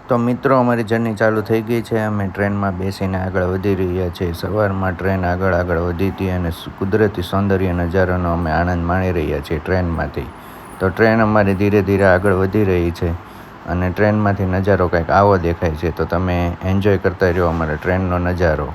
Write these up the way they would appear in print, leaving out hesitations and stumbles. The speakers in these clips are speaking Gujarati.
તો મિત્રો, અમારી જર્ની ચાલુ થઈ ગઈ છે. અમે ટ્રેનમાં બેસીને આગળ વધી રહ્યા છીએ. સવારમાં ટ્રેન આગળ વધી હતી અને કુદરતી સૌંદર્ય નજારાનો અમે આનંદ માણી રહ્યા છીએ ટ્રેનમાંથી. તો ટ્રેન અમારી ધીરે ધીરે આગળ વધી રહી છે અને ટ્રેનમાંથી નજારો કંઈક આવો દેખાય છે. તો તમે એન્જોય કરતા રહ્યો અમારા ટ્રેનનો નજારો.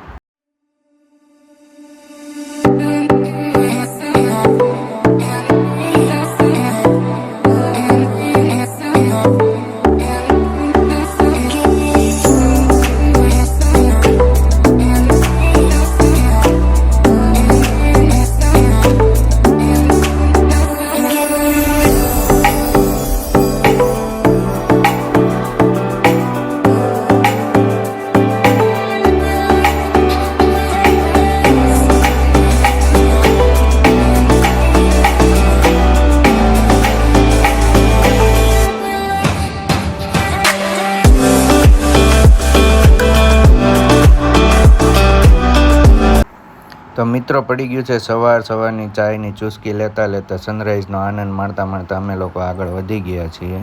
તો મિત્રો, પડી ગયું છે સવારની ચાયની ચૂસકી લેતા સનરાઈઝનો આનંદ માણતા અમે લોકો આગળ વધી ગયા છીએ.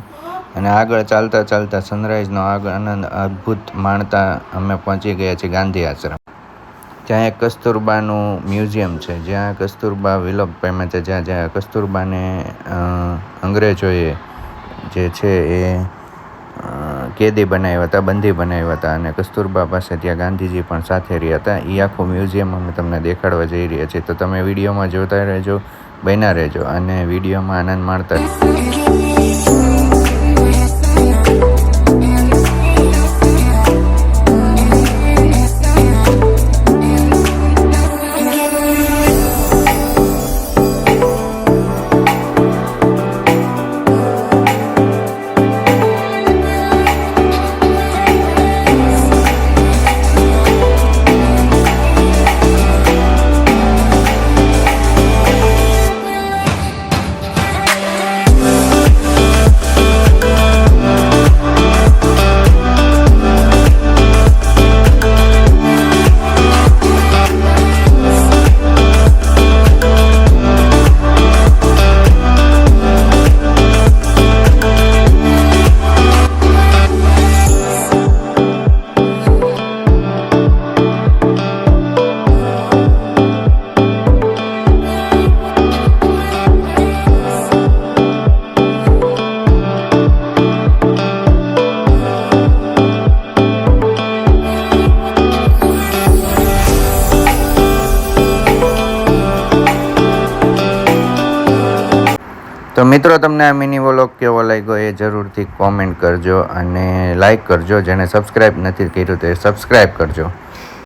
અને આગળ ચાલતા સનરાઈઝનો આનંદ અદ્ભુત માણતા અમે પહોંચી ગયા છીએ ગાંધી આશ્રમ. ત્યાં એક કસ્તુરબાનું મ્યુઝિયમ છે, જ્યાં કસ્તુરબા વિલોપ પામ્યા છે, જ્યાં કસ્તુરબાને અંગ્રેજોએ જે છે એ કેદી બનાવ્યા હતા, બંદી બનાવ્યા હતા અને કસ્તુરબા પાસે ત્યાં ગાંધીજી પણ સાથે રહ્યા હતા. એ આખું મ્યુઝિયમ અમે તમને દેખાડવા જઈ રહ્યા છીએ. તો તમે વિડીયોમાં જોતા રહેજો, બન્યા રહેજો અને વિડીયોમાં આનંદ માણતા. તો મિત્રો, તમને આ મિની વ્લોગ કેવો લાગ્યો એ જરૂરથી કોમેન્ટ કરજો અને લાઈક કરજો. જેણે સબસ્ક્રાઈબ નથી કર્યું તે સબસ્ક્રાઈબ કરજો.